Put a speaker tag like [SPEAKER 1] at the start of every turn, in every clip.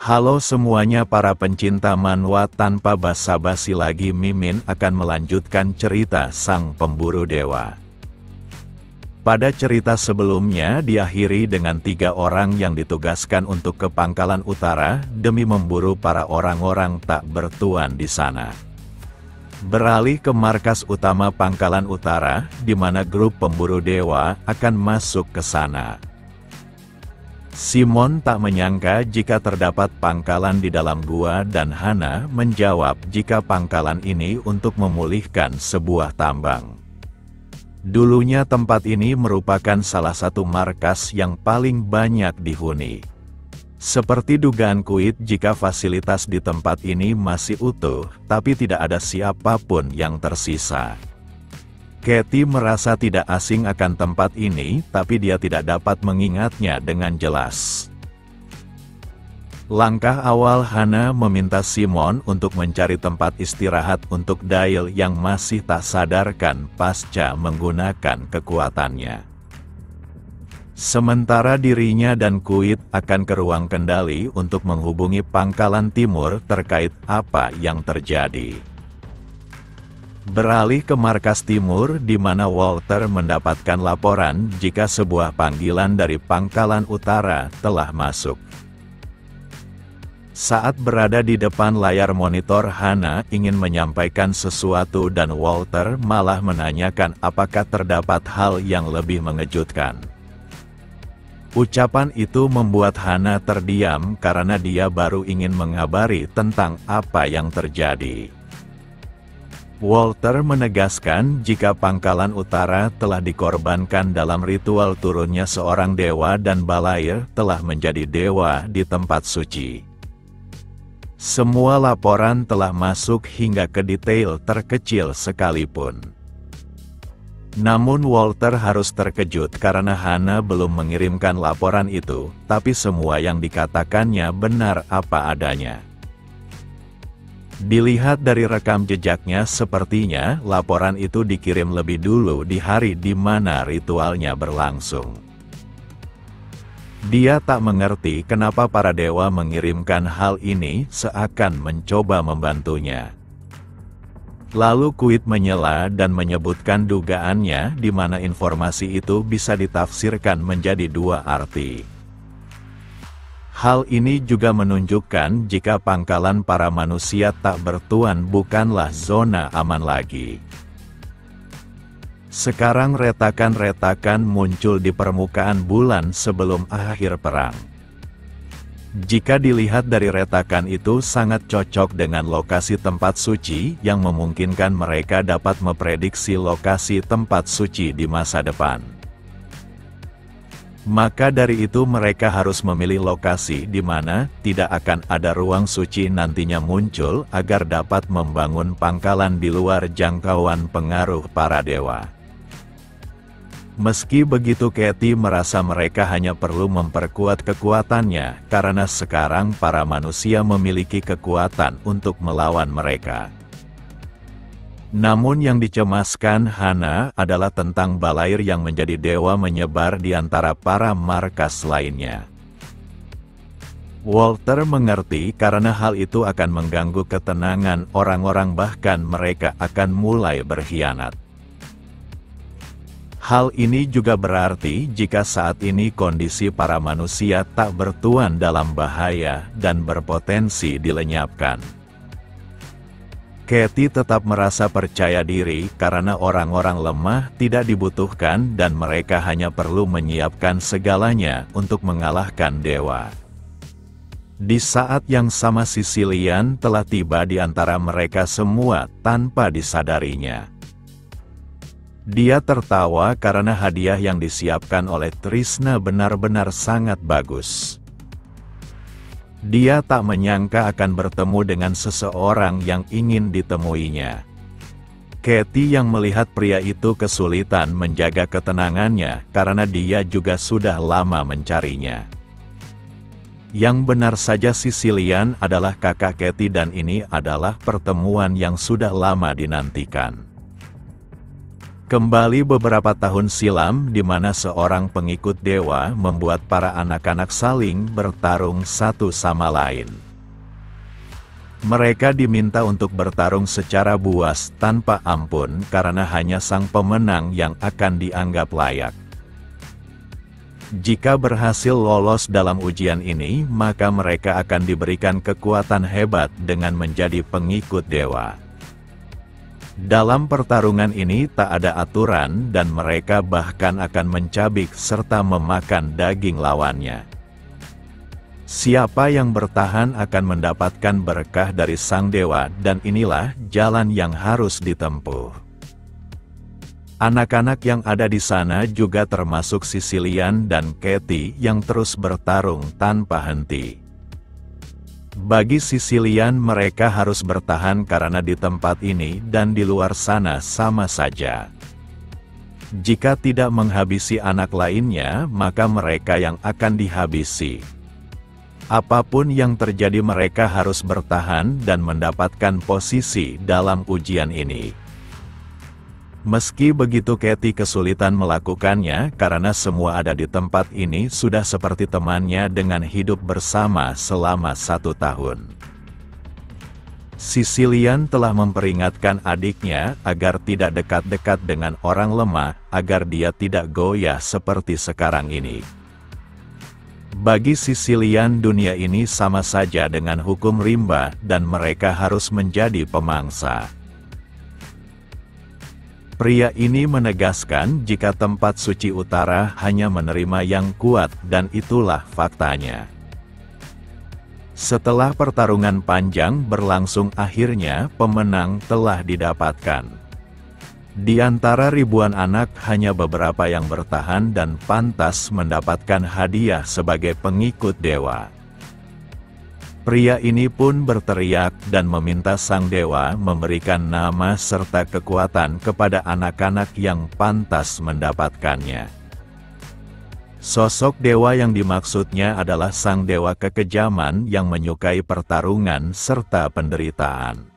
[SPEAKER 1] Halo semuanya para pencinta manhwa, tanpa basa-basi lagi Mimin akan melanjutkan cerita Sang Pemburu Dewa. Pada cerita sebelumnya diakhiri dengan 3 orang yang ditugaskan untuk ke Pangkalan Utara demi memburu para orang-orang tak bertuan di sana. Beralih ke markas utama Pangkalan Utara, di mana grup pemburu dewa akan masuk ke sana. Simon tak menyangka jika terdapat pangkalan di dalam gua dan Hana menjawab jika pangkalan ini untuk memulihkan sebuah tambang. Dulunya tempat ini merupakan salah satu markas yang paling banyak dihuni. Seperti dugaan Kuit jika fasilitas di tempat ini masih utuh, tapi tidak ada siapapun yang tersisa. Katie merasa tidak asing akan tempat ini, tapi dia tidak dapat mengingatnya dengan jelas. Langkah awal Hana meminta Simon untuk mencari tempat istirahat untuk Dail yang masih tak sadarkan pasca menggunakan kekuatannya. Sementara dirinya dan Kuit akan ke ruang kendali untuk menghubungi Pangkalan Timur terkait apa yang terjadi. Beralih ke markas timur di mana Walter mendapatkan laporan jika sebuah panggilan dari Pangkalan Utara telah masuk. Saat berada di depan layar monitor, Hana ingin menyampaikan sesuatu dan Walter malah menanyakan apakah terdapat hal yang lebih mengejutkan. Ucapan itu membuat Hana terdiam karena dia baru ingin mengabari tentang apa yang terjadi. Walter menegaskan jika Pangkalan Utara telah dikorbankan dalam ritual turunnya seorang dewa dan Balair telah menjadi dewa di tempat suci. Semua laporan telah masuk hingga ke detail terkecil sekalipun. Namun Walter harus terkejut karena Hana belum mengirimkan laporan itu, tapi semua yang dikatakannya benar apa adanya. Dilihat dari rekam jejaknya, sepertinya laporan itu dikirim lebih dulu di hari di mana ritualnya berlangsung. Dia tak mengerti kenapa para dewa mengirimkan hal ini, seakan mencoba membantunya. Lalu Kuit menyela dan menyebutkan dugaannya di mana informasi itu bisa ditafsirkan menjadi 2 arti. Hal ini juga menunjukkan jika pangkalan para manusia tak bertuan bukanlah zona aman lagi. Sekarang retakan-retakan muncul di permukaan bulan sebelum akhir perang. Jika dilihat dari retakan itu sangat cocok dengan lokasi tempat suci yang memungkinkan mereka dapat memprediksi lokasi tempat suci di masa depan. Maka dari itu mereka harus memilih lokasi di mana tidak akan ada ruang suci nantinya muncul agar dapat membangun pangkalan di luar jangkauan pengaruh para dewa. Meski begitu, Katie merasa mereka hanya perlu memperkuat kekuatannya karena sekarang para manusia memiliki kekuatan untuk melawan mereka. Namun yang dicemaskan Hana adalah tentang Balair yang menjadi dewa menyebar di antara para markas lainnya. Walter mengerti karena hal itu akan mengganggu ketenangan orang-orang, bahkan mereka akan mulai berkhianat. Hal ini juga berarti jika saat ini kondisi para manusia tak bertuan dalam bahaya dan berpotensi dilenyapkan. Katie tetap merasa percaya diri karena orang-orang lemah tidak dibutuhkan dan mereka hanya perlu menyiapkan segalanya untuk mengalahkan dewa. Di saat yang sama Sicilian telah tiba di antara mereka semua tanpa disadarinya. Dia tertawa karena hadiah yang disiapkan oleh Trisna benar-benar sangat bagus. Dia tak menyangka akan bertemu dengan seseorang yang ingin ditemuinya. Katie yang melihat pria itu kesulitan menjaga ketenangannya karena dia juga sudah lama mencarinya. Yang benar saja Sicilian adalah kakak Katie dan ini adalah pertemuan yang sudah lama dinantikan. Kembali beberapa tahun silam di mana seorang pengikut dewa membuat para anak-anak saling bertarung satu sama lain. Mereka diminta untuk bertarung secara buas tanpa ampun karena hanya sang pemenang yang akan dianggap layak. Jika berhasil lolos dalam ujian ini, maka mereka akan diberikan kekuatan hebat dengan menjadi pengikut dewa. Dalam pertarungan ini tak ada aturan dan mereka bahkan akan mencabik serta memakan daging lawannya. Siapa yang bertahan akan mendapatkan berkah dari sang dewa dan inilah jalan yang harus ditempuh. Anak-anak yang ada di sana juga termasuk Sicilian dan Katie yang terus bertarung tanpa henti. Bagi Sicilian mereka harus bertahan karena di tempat ini dan di luar sana sama saja. Jika tidak menghabisi anak lainnya, maka mereka yang akan dihabisi. Apapun yang terjadi mereka harus bertahan dan mendapatkan posisi dalam ujian ini. Meski begitu Katie kesulitan melakukannya karena semua ada di tempat ini sudah seperti temannya dengan hidup bersama selama 1 tahun. Sicilian telah memperingatkan adiknya agar tidak dekat-dekat dengan orang lemah agar dia tidak goyah seperti sekarang ini. Bagi Sicilian dunia ini sama saja dengan hukum rimba dan mereka harus menjadi pemangsa. Pria ini menegaskan jika tempat suci utara hanya menerima yang kuat dan itulah faktanya. Setelah pertarungan panjang berlangsung akhirnya pemenang telah didapatkan. Di antara ribuan anak hanya beberapa yang bertahan dan pantas mendapatkan hadiah sebagai pengikut dewa. Pria ini pun berteriak dan meminta sang dewa memberikan nama serta kekuatan kepada anak-anak yang pantas mendapatkannya. Sosok dewa yang dimaksudnya adalah sang dewa kekejaman yang menyukai pertarungan serta penderitaan.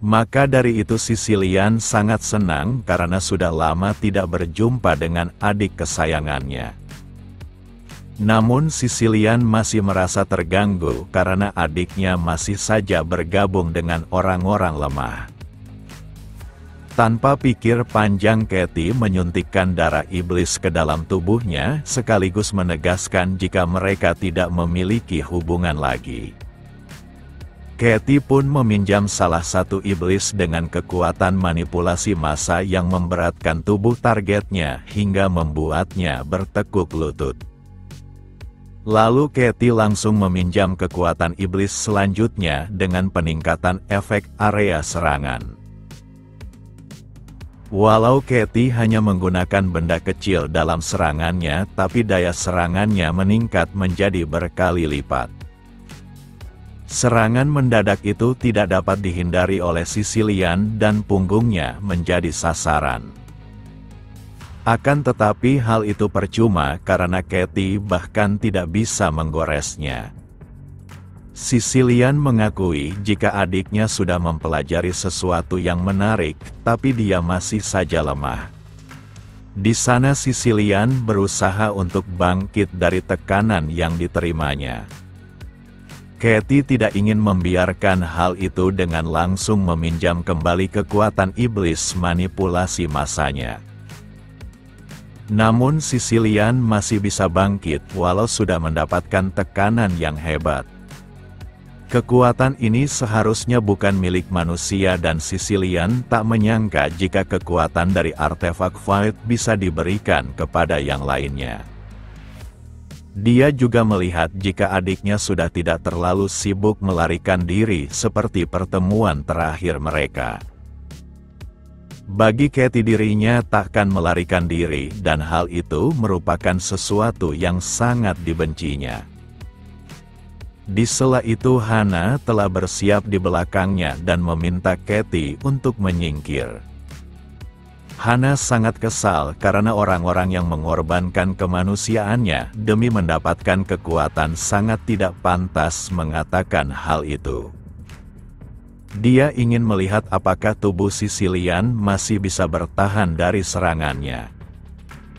[SPEAKER 1] Maka dari itu Sicilian sangat senang karena sudah lama tidak berjumpa dengan adik kesayangannya. Namun Sicilian masih merasa terganggu karena adiknya masih saja bergabung dengan orang-orang lemah. Tanpa pikir panjang Katie menyuntikkan darah iblis ke dalam tubuhnya sekaligus menegaskan jika mereka tidak memiliki hubungan lagi. Katie pun meminjam salah satu iblis dengan kekuatan manipulasi massa yang memberatkan tubuh targetnya hingga membuatnya bertekuk lutut. Lalu Katie langsung meminjam kekuatan iblis selanjutnya dengan peningkatan efek area serangan. Walau Katie hanya menggunakan benda kecil dalam serangannya, tapi daya serangannya meningkat menjadi berkali lipat. Serangan mendadak itu tidak dapat dihindari oleh Sicilian dan punggungnya menjadi sasaran. Akan tetapi hal itu percuma karena Katie bahkan tidak bisa menggoresnya. Sicilian mengakui jika adiknya sudah mempelajari sesuatu yang menarik, tapi dia masih saja lemah. Di sana Sicilian berusaha untuk bangkit dari tekanan yang diterimanya. Katie tidak ingin membiarkan hal itu dengan langsung meminjam kembali kekuatan iblis manipulasi massanya. Namun Sicilian masih bisa bangkit walau sudah mendapatkan tekanan yang hebat. Kekuatan ini seharusnya bukan milik manusia dan Sicilian tak menyangka jika kekuatan dari artefak Void bisa diberikan kepada yang lainnya. Dia juga melihat jika adiknya sudah tidak terlalu sibuk melarikan diri seperti pertemuan terakhir mereka. Bagi Katie dirinya takkan melarikan diri dan hal itu merupakan sesuatu yang sangat dibencinya. Di sela itu Hana telah bersiap di belakangnya dan meminta Katie untuk menyingkir. Hana sangat kesal karena orang-orang yang mengorbankan kemanusiaannya demi mendapatkan kekuatan sangat tidak pantas mengatakan hal itu. Dia ingin melihat apakah tubuh Sicilian masih bisa bertahan dari serangannya.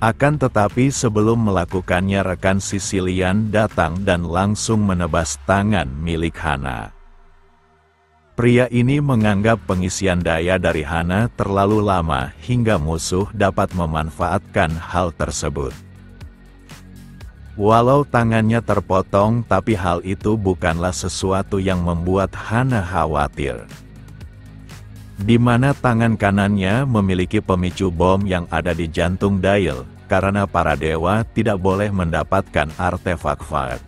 [SPEAKER 1] Akan tetapi sebelum melakukannya, rekan Sicilian datang dan langsung menebas tangan milik Hana. Pria ini menganggap pengisian daya dari Hana terlalu lama hingga musuh dapat memanfaatkan hal tersebut. Walau tangannya terpotong, tapi hal itu bukanlah sesuatu yang membuat Hana khawatir. Di mana tangan kanannya memiliki pemicu bom yang ada di jantung Dail, karena para dewa tidak boleh mendapatkan artefak Faed.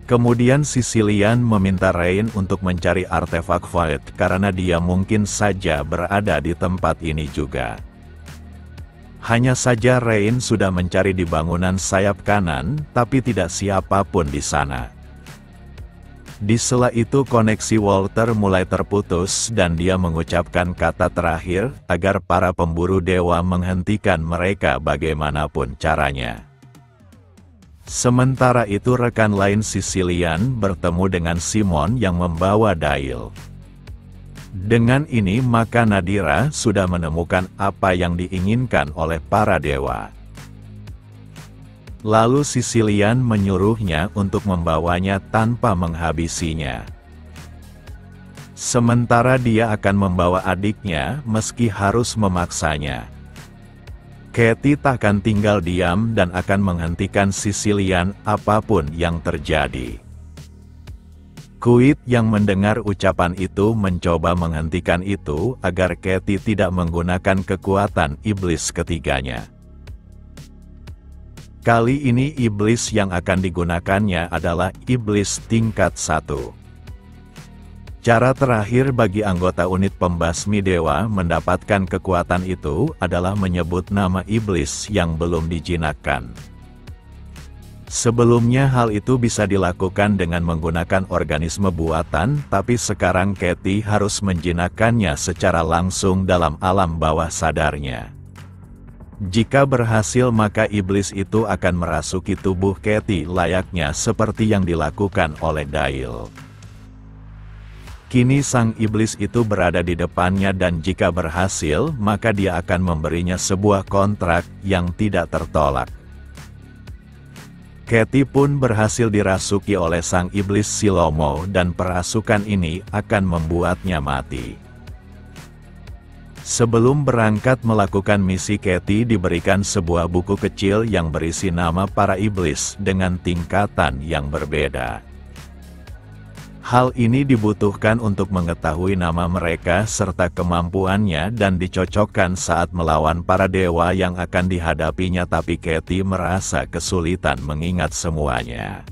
[SPEAKER 1] Kemudian Sicilian meminta Rain untuk mencari artefak Faed karena dia mungkin saja berada di tempat ini juga. Hanya saja Rain sudah mencari di bangunan sayap kanan, tapi tidak siapapun di sana. Di sela itu koneksi Walter mulai terputus dan dia mengucapkan kata terakhir agar para pemburu dewa menghentikan mereka bagaimanapun caranya. Sementara itu rekan lain Sicilian bertemu dengan Simon yang membawa Dail. Dengan ini maka Nadira sudah menemukan apa yang diinginkan oleh para dewa. Lalu Sicilian menyuruhnya untuk membawanya tanpa menghabisinya. Sementara dia akan membawa adiknya meski harus memaksanya. Katie takkan tinggal diam dan akan menghentikan Sicilian apapun yang terjadi. Kuit yang mendengar ucapan itu mencoba menghentikan itu agar Katie tidak menggunakan kekuatan iblis ketiganya. Kali ini iblis yang akan digunakannya adalah iblis tingkat 1. Cara terakhir bagi anggota unit pembasmi dewa mendapatkan kekuatan itu adalah menyebut nama iblis yang belum dijinakkan. Sebelumnya hal itu bisa dilakukan dengan menggunakan organisme buatan, tapi sekarang Katie harus menjinakkannya secara langsung dalam alam bawah sadarnya. Jika berhasil maka iblis itu akan merasuki tubuh Katie layaknya seperti yang dilakukan oleh Dail. Kini sang iblis itu berada di depannya dan jika berhasil maka dia akan memberinya sebuah kontrak yang tidak tertolak. Katie pun berhasil dirasuki oleh sang iblis Silomo dan perasukan ini akan membuatnya mati. Sebelum berangkat melakukan misi, Katie diberikan sebuah buku kecil yang berisi nama para iblis dengan tingkatan yang berbeda. Hal ini dibutuhkan untuk mengetahui nama mereka serta kemampuannya dan dicocokkan saat melawan para dewa yang akan dihadapinya, tapi Katie merasa kesulitan mengingat semuanya.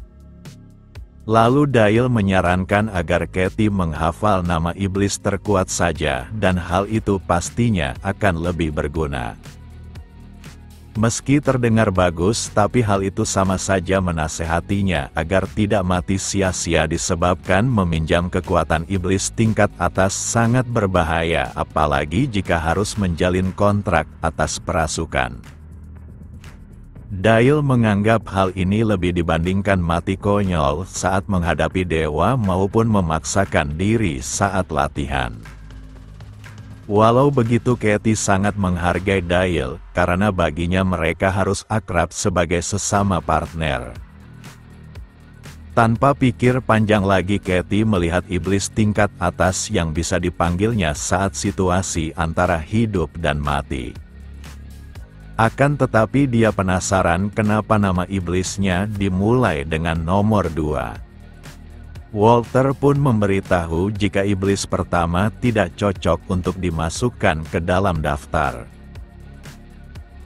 [SPEAKER 1] Lalu Dail menyarankan agar Katie menghafal nama iblis terkuat saja dan hal itu pastinya akan lebih berguna. Meski terdengar bagus, tapi hal itu sama saja menasehatinya agar tidak mati sia-sia disebabkan meminjam kekuatan iblis tingkat atas sangat berbahaya, apalagi jika harus menjalin kontrak atas perasukan. Dail menganggap hal ini lebih dibandingkan mati konyol saat menghadapi dewa maupun memaksakan diri saat latihan. Walau begitu Katie sangat menghargai Dail, karena baginya mereka harus akrab sebagai sesama partner. Tanpa pikir panjang lagi Katie melihat iblis tingkat atas yang bisa dipanggilnya saat situasi antara hidup dan mati. Akan tetapi dia penasaran kenapa nama iblisnya dimulai dengan nomor 2. Walter pun memberitahu jika iblis pertama tidak cocok untuk dimasukkan ke dalam daftar.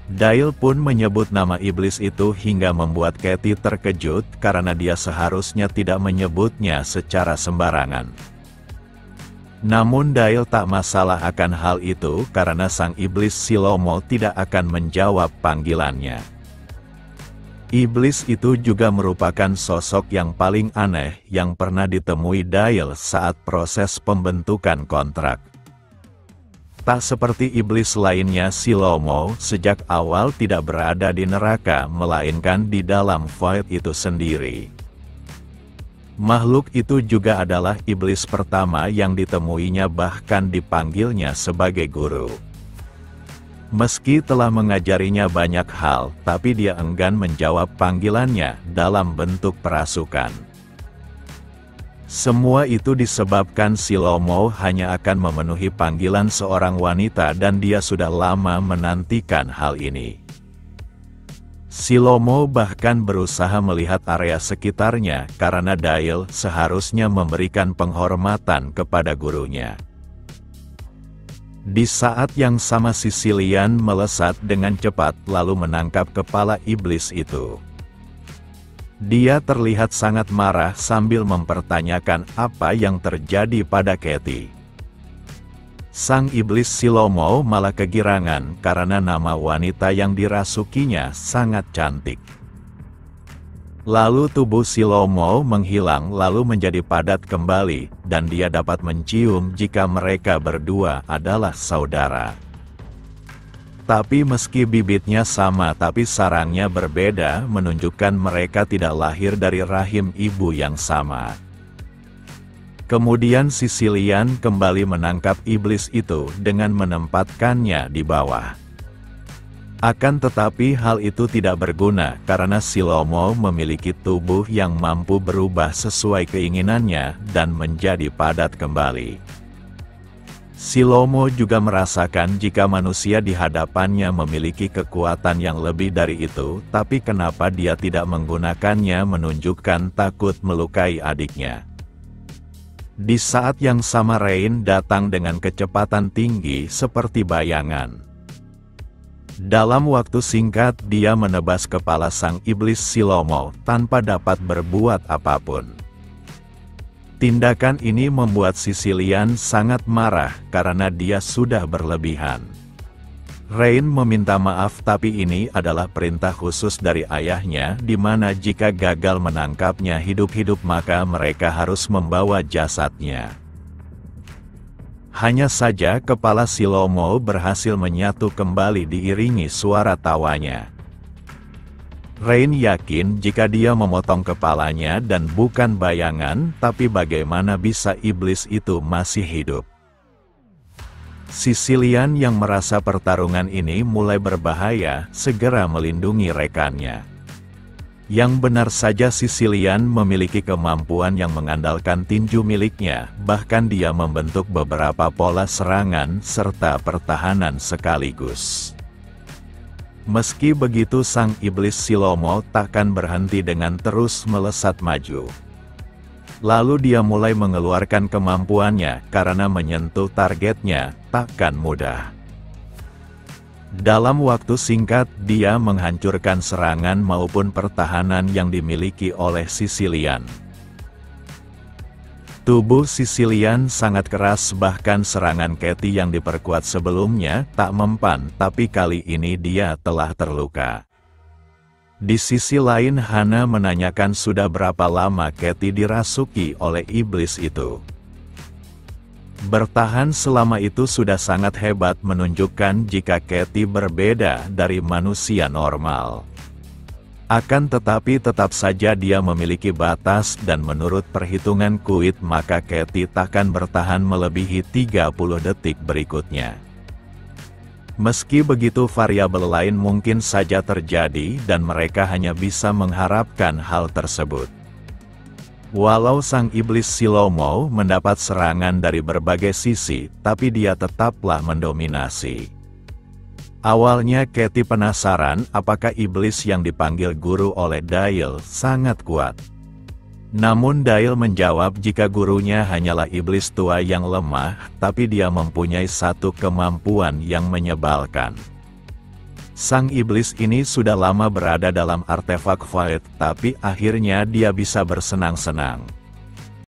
[SPEAKER 1] Dail pun menyebut nama iblis itu hingga membuat Katie terkejut karena dia seharusnya tidak menyebutnya secara sembarangan. Namun Dail tak masalah akan hal itu karena sang iblis Silomo tidak akan menjawab panggilannya. Iblis itu juga merupakan sosok yang paling aneh yang pernah ditemui Dail saat proses pembentukan kontrak. Tak seperti iblis lainnya, Silomo sejak awal tidak berada di neraka melainkan di dalam void itu sendiri. Makhluk itu juga adalah iblis pertama yang ditemuinya bahkan dipanggilnya sebagai guru. Meski telah mengajarinya banyak hal, tapi dia enggan menjawab panggilannya dalam bentuk perasukan. Semua itu disebabkan Silomo hanya akan memenuhi panggilan seorang wanita dan dia sudah lama menantikan hal ini. Silomo bahkan berusaha melihat area sekitarnya karena Dail seharusnya memberikan penghormatan kepada gurunya. Di saat yang sama Sicilian melesat dengan cepat lalu menangkap kepala iblis itu. Dia terlihat sangat marah sambil mempertanyakan apa yang terjadi pada Katie. Sang iblis Silomo malah kegirangan karena nama wanita yang dirasukinya sangat cantik. Lalu tubuh Silomo menghilang lalu menjadi padat kembali, dan dia dapat mencium jika mereka berdua adalah saudara. Tapi meski bibitnya sama tapi sarangnya berbeda menunjukkan mereka tidak lahir dari rahim ibu yang sama. Kemudian Sicilian kembali menangkap iblis itu dengan menempatkannya di bawah. Akan tetapi hal itu tidak berguna karena Silomo memiliki tubuh yang mampu berubah sesuai keinginannya dan menjadi padat kembali. Silomo juga merasakan jika manusia di hadapannya memiliki kekuatan yang lebih dari itu, tapi kenapa dia tidak menggunakannya menunjukkan takut melukai adiknya. Di saat yang sama Rain datang dengan kecepatan tinggi seperti bayangan. Dalam waktu singkat dia menebas kepala sang iblis Silomo tanpa dapat berbuat apapun. Tindakan ini membuat Sicilian sangat marah karena dia sudah berlebihan. Rain meminta maaf tapi ini adalah perintah khusus dari ayahnya di mana jika gagal menangkapnya hidup-hidup maka mereka harus membawa jasadnya. Hanya saja kepala Silomo berhasil menyatu kembali diiringi suara tawanya. Rain yakin jika dia memotong kepalanya dan bukan bayangan, tapi bagaimana bisa iblis itu masih hidup. Sicilian yang merasa pertarungan ini mulai berbahaya, segera melindungi rekannya. Yang benar saja Sicilian memiliki kemampuan yang mengandalkan tinju miliknya, bahkan dia membentuk beberapa pola serangan serta pertahanan sekaligus. Meski begitu sang iblis Silomo takkan berhenti dengan terus melesat maju. Lalu dia mulai mengeluarkan kemampuannya karena menyentuh targetnya takkan mudah. Dalam waktu singkat dia menghancurkan serangan maupun pertahanan yang dimiliki oleh Sicilian. Tubuh Sicilian sangat keras bahkan serangan Katie yang diperkuat sebelumnya tak mempan tapi kali ini dia telah terluka. Di sisi lain Hana menanyakan sudah berapa lama Katie dirasuki oleh iblis itu. Bertahan selama itu sudah sangat hebat menunjukkan jika Katie berbeda dari manusia normal. Akan tetapi tetap saja dia memiliki batas dan menurut perhitungan Kuit maka Katie takkan bertahan melebihi 30 detik berikutnya. Meski begitu variabel lain mungkin saja terjadi dan mereka hanya bisa mengharapkan hal tersebut. Walau sang iblis Silomo mendapat serangan dari berbagai sisi, tapi dia tetaplah mendominasi. Awalnya Katie penasaran apakah iblis yang dipanggil guru oleh Dail sangat kuat. Namun Dail menjawab jika gurunya hanyalah iblis tua yang lemah, tapi dia mempunyai satu kemampuan yang menyebalkan. Sang iblis ini sudah lama berada dalam artefak Void, tapi akhirnya dia bisa bersenang-senang.